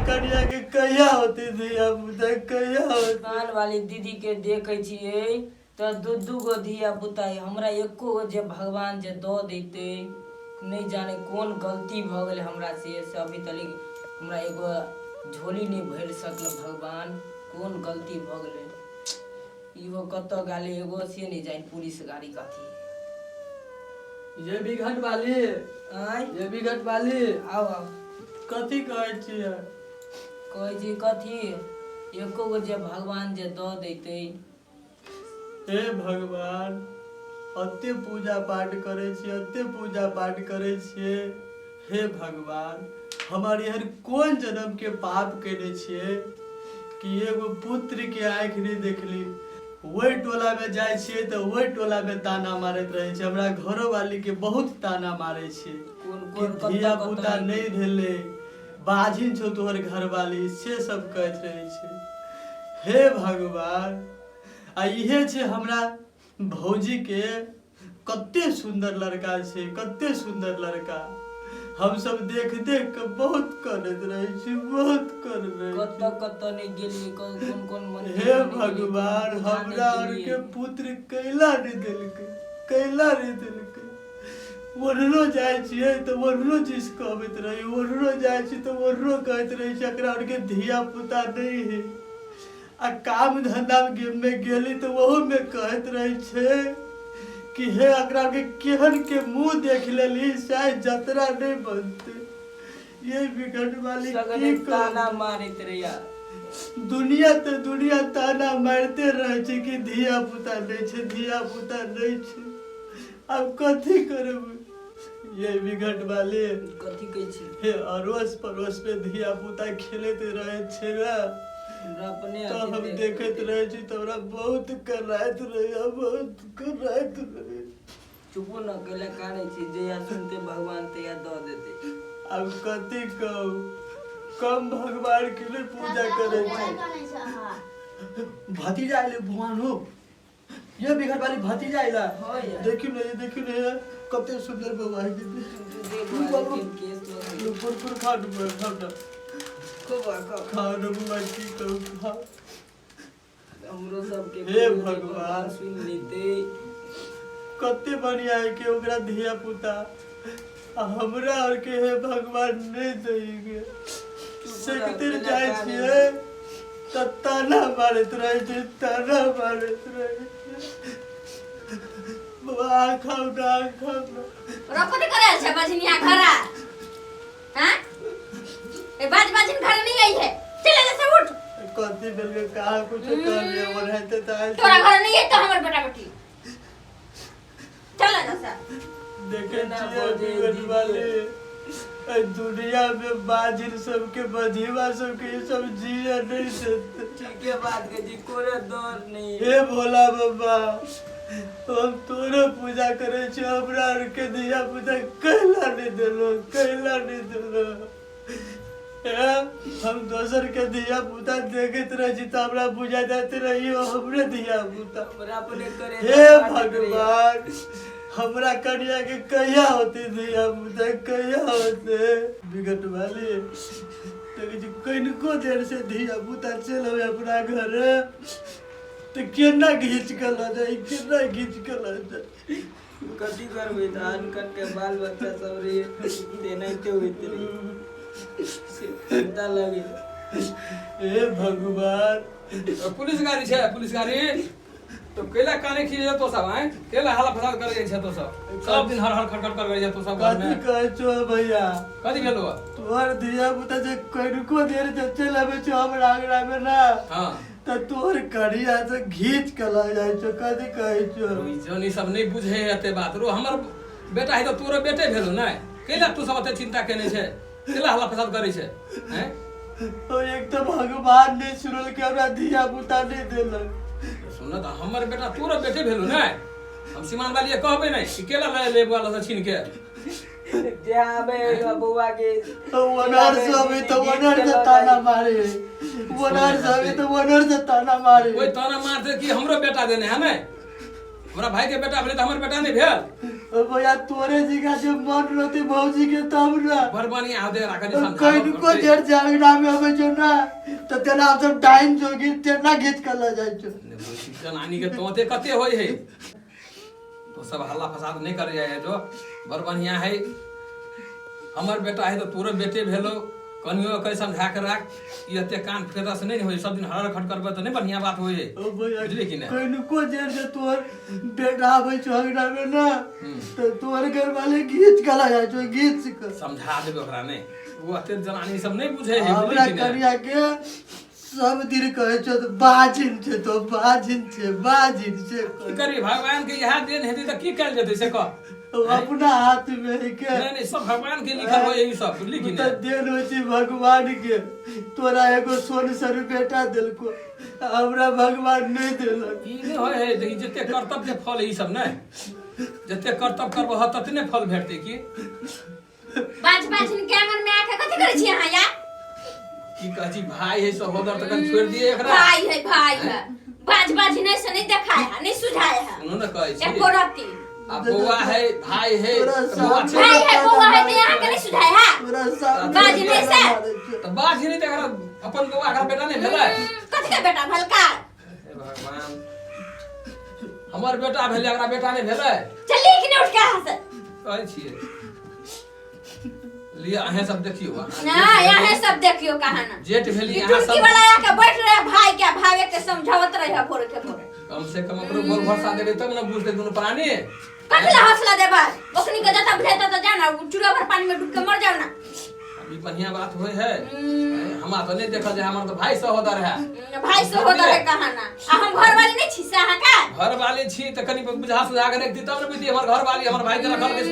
कनिया के कहिया होती धिया पुता कहिया होती। कान वाली दीदी के देखे छिए तो दू गो धिया पुता हमरा एको गो जे भगवान जे दो देते नहीं जाने कौन गलती भ गए हमरा से अभी तक हमरा एगो झोली नहीं भर सकल भगवान कौन गलती भ गए इहो कत गाले एगो से नहीं जाए पुलिस गाड़ी कथी ये बिघट वाली ये बिघट वाली आओ आओ कथी कहै छियै कहै छी कथी एको गो जे भगवान जे दो देते हे भगवान अते पूजा पाठ करे छियै अते पूजा पाठ करे छियै हे भगवान हमार एहन कोन जन्म के पाप केने छियै कि एगो पुत्र के आँख नहीं देखली वही टोला में जाए छियै तो वही टोला में ताना मारत रहे छै हमरा घरो वाली के बहुत ताना मारे छै कि धिया पुता नहीं भेले बाजिन छो तोहर घर वाली से सब कहत रहे छै हे भगवान आ इहे छै हमरा भौजी के कते सुंदर लड़का छै कते सुंदर लड़का हम सब देख देख के बहुत करत रहे छी बहुत कर रहे कत नहीं गेली कौन मंदिर हे भगवान हमरा और के पुत्र कैला नहीं देलकै कैला नहीं देलकै वनरो जाय छियै तो वनरो जिस कहबैत रही वनरो जाय छी तो वनरो कहत रही छै एकरा और के धिया पुता नहीं है आ काम धंधा में गेली तो वहू में कहत रही छै कि हे एकरा के केहन के मुंह देख लेली शायद जतरा नहीं बनते ये बिगड़ वाली सगले ताना मारत रहिया दुनिया ताना मारते रहे छै कि धिया पुता नहीं छै धिया पुता नहीं छै अब कथी करब ये बिगड़ वाले कथी कहै छी हे अड़ोस पड़ोस में धिया पुता खेलते रहे छै ना अपने तो हम देखत रहे छी तो हमरा बहुत कराइत रहे बहुत कराइत रहे चुपो न केला काने छी जया सुनते भगवान तया दो देते अब कथी कहू कम भगवान के लिए पूजा करे छी भतीजा आइले भगवान हो ये बिघट वाली भतीजा आइला देखियो न कते सुंदर भगवान के पुरपुर खाट हमरो सबके हे भगवान सुन लेते कते बढ़िया है के ओकरा धिया पुता हमरा और के हे भगवान नहीं देंगे सेकते जाय छियै त ताना मारत रहे छै ताना मारत रहे बाबा खाऊ ना रखते करे छै बजनिया खरा हां ए बाजिन घर नहीं आई है चले जैसे उठ कथी बेल के कहा कुछ कर लिया और है तो तोरा घर नहीं है तो हमर बेटा बेटी चल जैसा देखे ना वाले दुनिया में बाजिन सबके बधीवा सबके ये सब जिया नहीं सकते ठीक है बात के जी कोरे दौर नहीं हे भोला बाबा हम तोरो पूजा करे छी हमरा और के धिया पुता कैला नहीं देलो हम दोसर के धिया पुता देखत रहे छी त हमरा बुझा जाते रही हमरे धिया पुता हमरा अपने करे हे भगवान हमरा कन्या के कहिया होती धिया पुता कहिया होते बिगट वाली देखै छी कनिको देर से धिया पुता चल अपना घर तो केना घींच के ल जाई केना घींच के ल जाई कथी करबै धान कट के बाल बच्चा सब रे देनाइते होइत रे चिंता लगे हे भगवान पुलिस गाड़ी छे पुलिस गाड़ी तो केला काने खिले तो सब हैं केला हाला फसाद करे छै तो सब दिन हर हर खटखट कर गए तो सब घर कथी में कहै छो भैया कथी भेलो तोहर धिया पुता जे कनिको देर से चल आबै छो हमरा आंगना में ना हां त तोहर करिया से घींच के ल जाय छो कथी कहै छो जोनी सब नहीं बुझे एते बात रो हमर बेटा है तो तोरो बेटे भेलो नै केला तू सब एते चिंता केने छै केला हाला फसाद करे छै हैं ओ एक तो भगवान ने सुनल के हमरा धिया पुता नहीं देलक सुन त हमर बेटा तोरो बेटे भेलो नै हम सीमान वाली कहबे नै कि केला ले ले वाला से छीन के जाबे बबुआ के वनर सभी तो वनर से ताना मारे वनर सभी तो वनर से ताना मारे कोई ताना मारते कि हमरो बेटा देने है नै हमरा भाई के बेटा भेले त हमर बेटा नहीं भेल भैया तोरे जी का जब मन रहते भौजी के तब ना बरबानी आदे राखा जी कहीं को जेर जागना में हमें जो ना तो तेरा हम सब टाइम जोगी तेरा घिच कर ले जाए जो नानी के तोते कते होय है तो सब हल्ला फसाद नहीं कर जाए जो बरबानिया है हमर बेटा है तो तोरे बेटे भेलो कनियो के समझा के राख ये ते कान फेरा से नहीं होई सब दिन हर खट करबे तो नहीं बढ़िया बात होय बुझली कि नहीं कहीं को जेर जे तोर बेटा आवे झगड़ा में ना तो तोर घर वाले घिच कर ले जाए जो घिच कर समझा देबे ओकरा नहीं वो अते जनानी सब नहीं बुझे है बुझली हमरा कि नहीं करिया के सब दिन कहे छो तो बाजिन छे तो बाजिन छे की करी भगवान के यह देन हेती त की कैल जेतै से कह अपना हाथ में है के नहीं सब भगवान के लिखल हो यही सब बुझली कि तो नहीं देन हो छी भगवान के तोरा एगो सोन सर बेटा देलको हमरा भगवान नहीं देलक ई नहीं होय है देखि जते कर्तव्य के फल ई सब नहीं जते कर्तव्य करबो ह ततने फल भेटते की बाजिन कैमर में आके कथि करै छी अहाँ यार की कहै छी भाई है सहोदर तक छोड़ दिए एकरा भाई है बाजिन ऐसे नहीं दिखाया है नहीं सुझाया है उन्होंने कहै छी एको रत्ती अब बउआ है भाई है तोरा तो बउआ भाई है बउआ है तो यहाँ के नहीं सुझाया है तोरा सामने बाजिन ऐसे तो बात ही नहीं त एकरा अपन बउआ का बेटा नहीं भेलै कथि का बेटा भलका हे भगवान हमर बेटा भेलै एकरा बेटा नहीं भेलै चलिए कि नहीं उठ के यहाँ से कहै छियै लिया अहे सब देखियो ना यहाँ सब देखियो कहाँ ना जेठ भेली कि अहाँ टुटकी सब वाला आके बैठ रहे भाई के भावे के समझावत रहे भोरे के भोरे कम से कम अपनो बोल भरसा देबे तब ना बुझते दुनु प्राणी कथला हौसला देबा ओखनी के जता भेटा तो जाना चूड़ा भर पानी में डूब के मर जाओ ना अभी बढ़िया बात होय है हमरा तो नहीं देखल जे हमर तो भाई सहोदर है भाई से होता है कहाँ ना आ हम घर वाले नहीं छी से अहाँ का घर वाले छी त कनी बुझा सुझा के रख दी तब न बुझी हमर घर वाली हमर भाई के रखल के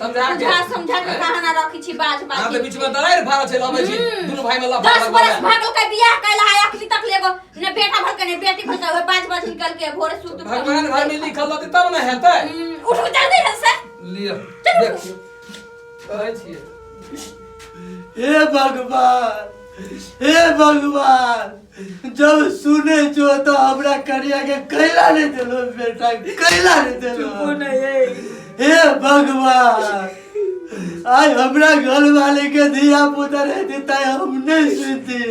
समझा के समझा के कहाँ ना रखी छी बाज हां बाज तो बीच में दरार भार छै लबे छी दुनु भाई में लफा 10 बरस भागल के बियाह कैला है अखनी तक लेगो ने बेटा भर के ने बेटी भर के बाज निकल के भोरे सूत भगवान घर में लिखल रहते तब न हेतै उठ के जल्दी है से लियो देखियो कहै छियै हे भगवान जब सुने जो तो हमरा करिया के कैला नहीं देलो बेटा कैला नहीं देलो हे भगवान आज हमरा घर वाले के दिया पुता रहते ताई हम नहीं सुनते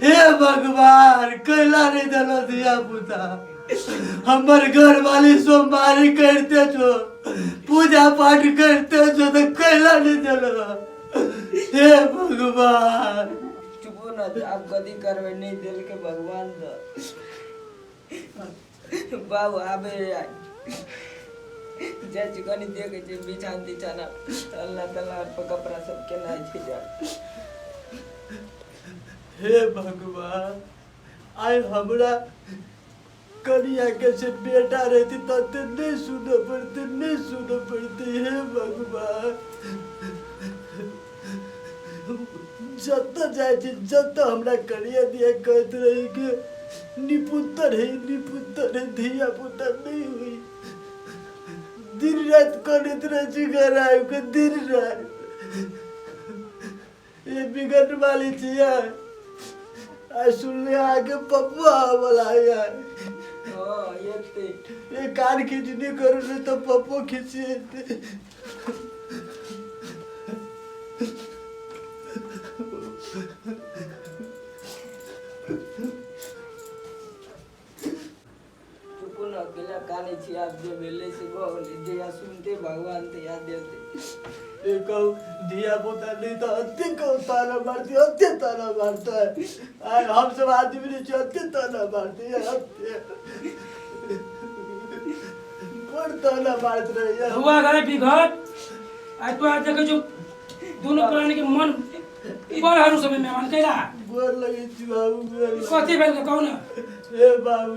हे भगवान कैला नहीं देलो दिया पुता हमर घर वाली सोमवारी करते छो पूजा पाठ करते छो तो कैला नहीं देलो हे भगवान चुपो ना आप कदी करवे नहीं दिल के भगवान द बाबू आबे जे चिकनी देखे जे बिछान दिछाना अल्लाह ताला पर कपड़ा सब के ना छी जा हे भगवान आई हमरा करिया के से बेटा रहती तो नहीं सुनो पड़ते हे भगवान जत जाए जत हमरा करिया दिया कहते रही के निपुत्र है धिया पुत्र नहीं हुई दिन रात करत रही घर आयो के दिन रात ये बिगड़ वाली छिया आ सुनले आगे पप्पा वाला यार ये कान खींचने करो नहीं तो पप्पो खींचे अकेला काने छी आप जो मिले से बोल जे या सुनते भगवान ते याद देते एक दिया पोता नहीं तो अत्य को ताना मारती अत्य ताना मारता है और हम सब आदमी ने अत्य ताना मारते हैं अत्य बड़ ताना मारते रहे हैं हुआ गए बिघट आज तो आज देखो जो दोनों प्राणी के मन बड़ हरू समय मेहमान कैला बोल लगी थी बाबू बोल कथी भेल कौन ए बाबू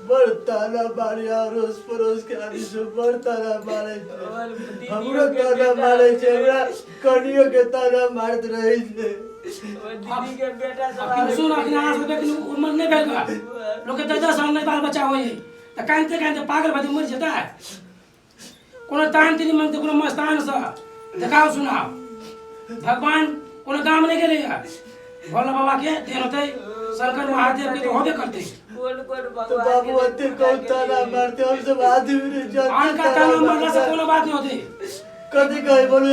बड़ ताना मारे अड़ोस पड़ोस के आदमी सब बड़ ताना मारे छे हमरो ताना मारे छे हमरा कनियो के ताना मारत रहे छे दीदी के बेटा सब सुन अपने आस देख उम्र नहीं भेल का लोग के 10 साल में बाल बच्चा होई त कांते कांते पागल भदी मर जता कोनो तान तिनी मन कोनो मस्तान सा देखाओ सुनाओ भगवान कोनो काम नहीं गेले भोला बाबा के देन होते शंकर महादेव के तो होबे करते कौन कौन तो भगवान बाबू के अते कौन ताना मारते हम सब आदमी रे आन का ताना मारला से कोनो बात नहीं होती। कथी कहे बोलू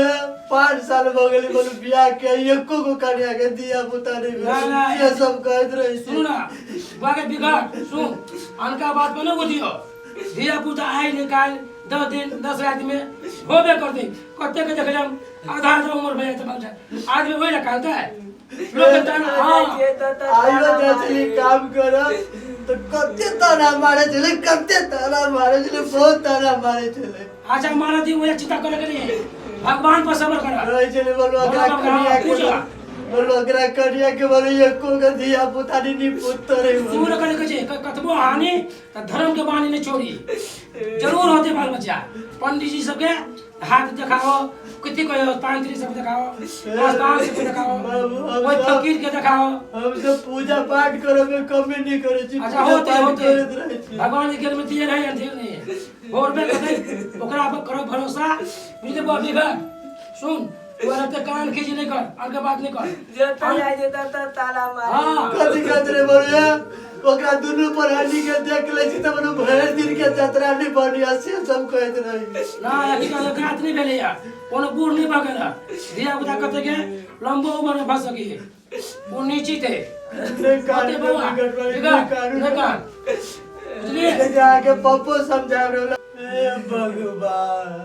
5 साल हो गेली बोलू बियाह के एको को कन्या के दिया पुता नहीं ना, ये सब कहत रही सुन ना बुआ के बिगड़ सुन अनका बात में न बुझियो धिया पुता आई निकाल 10 दिन 10 रात में होबे कर दे कते के देख हम आधा उम्र में तो बच्चा आज में वही रखा है लोग ताना हां आइयो जाचली काम कर तो कते ताना मारे चले कते ताना मारे चले बहुत ताना मारे चले अच्छा मारा दी वो चिंता करे के लिए भगवान पर सब्र कर रही चले बोलू अगरा कन्या के बोलू अगरा कन्या के बोलू एको के दिया पुता नहीं पुत्र रे सूर करे के जे कतबो हानि त धर्म के बानी ने छोड़ी जरूर होते बाल बच्चा पंडित जी सबके हाथ दिखाओ कितनी कोई तांत्रिक सब दिखाओ मस्तान सब दिखाओ कोई फकीर के दिखाओ हम तो पूजा पाठ करे में कमी नहीं करे छी अच्छा होते भगवान के घर में दिए रहे अंधेर नहीं और में कहते ओकरा पर करो भरोसा मुझे बाबी घर सुन तोरा ते कान खींच नहीं कर आगे बात नहीं कर जो तैयार जेता त ताला मार हां कथी कहत रे बोलिया ओकरा दुनु पर हनी के देख ले छी त मनु भर दिन के जतरा नहीं बनिया से सब कहत रही ना एक तो घात नहीं भेले या कोनो बूढ़ नहीं भागेला दिया बुता कते के लंबो उम्र में फंस गई वो नीचे थे नहीं कते बउआ नहीं कान बुझलिए जाके पप्पो समझा रे ए भगवान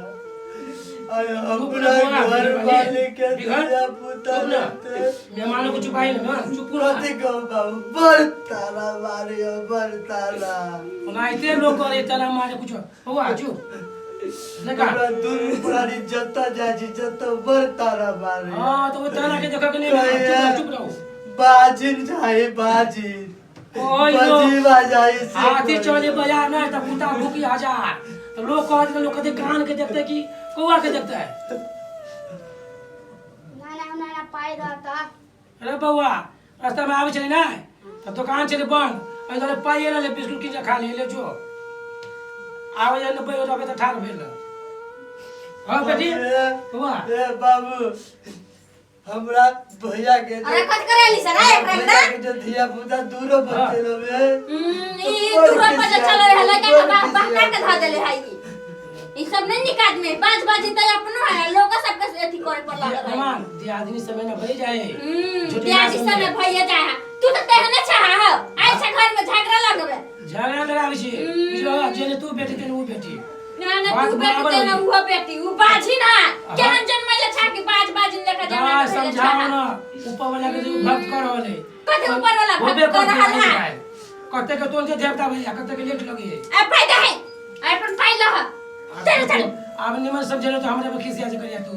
आय अपना घर वाले के दिया पुता मेहमानों को चुपाई ना चुप कथी कहू बाबू बड़ ताला मारे बड़ ताला उनाइते लोग करे तना मारे कुछ हुआ चुप देखा हमरा दुनु पुरानी जत्ता जाजी जत्ता बड़ ताला मारे हां तो वो तना के देखा के नहीं चुप रहो बाजिन जाए बाजिन ओए बाजी बाजाई हाथी चले बाजार ना तो पुता भूखी हजार तो लोग कहते लोग कहते कान के देखते कि कौआ के देखता है नाना पाई रहता अरे बउआ रास्ता में आवे चले ना तो दुकान चले बंद अरे पाइए ना ले बिस्कुट की खा ले जो आवे जा 90 रुपए तो ठाक भेल हां बेटी बउआ ए बाबू हमरा भैया के अरे कथी करेली सर एकरा में भैया के जो धिया पुता दूरो बच्चे लवे ई दूर पर चलो है लगा के बहका के धा देले है ई सब नहीं निकाज में बाज बाजी तो अपनो है लोग सब के एथी करे पर लागल है मेहमान दियादनी समय ना भई जाए दियादी समय भइए जाए तू तो कहने चाहा हो ऐसे घर में झगड़ा लगबे झगड़ा लगावे छी बुझलो जेने तू बेटी तेने वो बेटी ना तू बेटी तेने वो बेटी वो बाजी ना केहन जन्मले छा कि बाज बाजी लेके ना समझाओ ना ऊपर वाला के जो भक्त कर होले कते ऊपर वाला भक्त कर रहल है कते के तोन के देवता भैया कते के लेट लगी है ए फायदा है अपन पाई लह चल चल अब निमन समझलो तो हमरे में खिसिया से करिया तू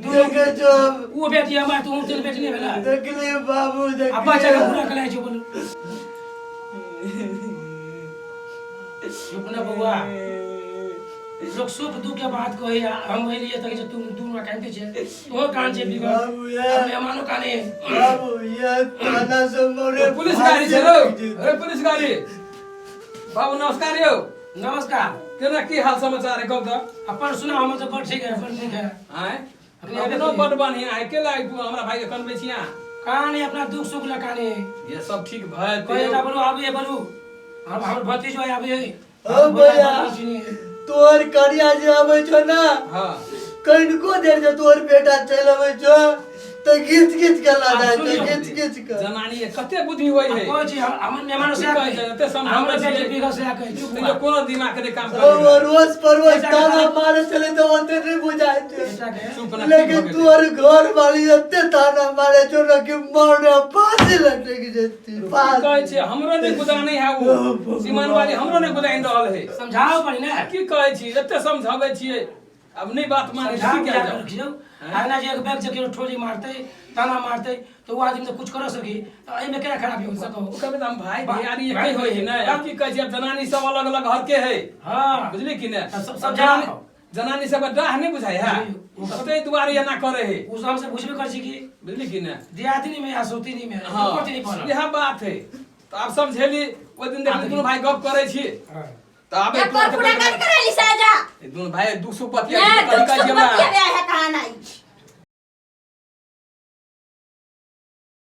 देखे जो वो बेटी हमार तू तेरे बेटी नहीं भेला देख ले बाबू देख अब बच्चा का पूरा कलाई जो बोलू चुप ना बउआ लोग सुख दुख के बात कही हम वही लिए तक तुम दूर कानते छे तो कान छे बिगड़ बाबू ये मेहमानों काने बाबू ये ताना से मोरे पुलिस गाड़ी चलो अरे पुलिस गाड़ी बाबू नमस्कार यो नमस्कार केना की हाल समाचार है कहू तो अपन सुना हम तो बड़ ठीक है बड़ ठीक है आए अपने अपनो बड़ बढ़िया है के लाग तू हमरा भाई के कन बेचिया कहानी अपना दुख सुख लकाने ये सब ठीक भय कोई ना बोलो अब ये बोलू हम भतीजो है अब ये ओ भैया तोर करिया जे आवे छ ना हां कनको देर जे तोर बेटा चल आवे छ तो गीत गीत के ला जाए गीत गीत के जनानी ये कते बुद्धि होई है कोई जी हम मेहमान से आके ते समझ हमरे बेटे बिगड़ से आके चुप तो कोनो दिमाग के काम ओ कर रोज परवज ताना मारे चले तो ओते नहीं बुझाए छे बेटा के चुप ना लेकिन तोर घर वाली एते ताना मारे छ ना कि मरने फांसी लटक जेती कहे छे हमरो ने गुदा नहीं है वो सीमान वाली हमरो ने गुदा इन रहल है समझाओ पड़ी ना की कहे छी एते समझावे छिए अब नहीं बात माने समझा ठीक के है रखियो आना जे एक बैग जे के ठोली मारते ताना मारते तो वो आदमी तो कुछ कर सकी तो एई में केना खराबी हो सको कभी हम भाई भैयारी एक ही होई है ना अब की कहे छी अब जनानी सब अलग अलग घर के है हां बुझली कि ना समझाओ जनानी सब डाह नहीं बुझाई है ओते दुआरे या ना करे है उस हमसे पूछबे कर छी की बुझली कि ना दियादनी में या सोतीनी में हां कोती नहीं पड़ा यह बात है तो आप समझेली वो दिन देख दोनों भाई गप करे छी हां तो आबे एक और पूरा कर करेली साजा दोनों भाई 200 पतिया ना कहीं दुख का सुख हमरा बतिया है कहां नहीं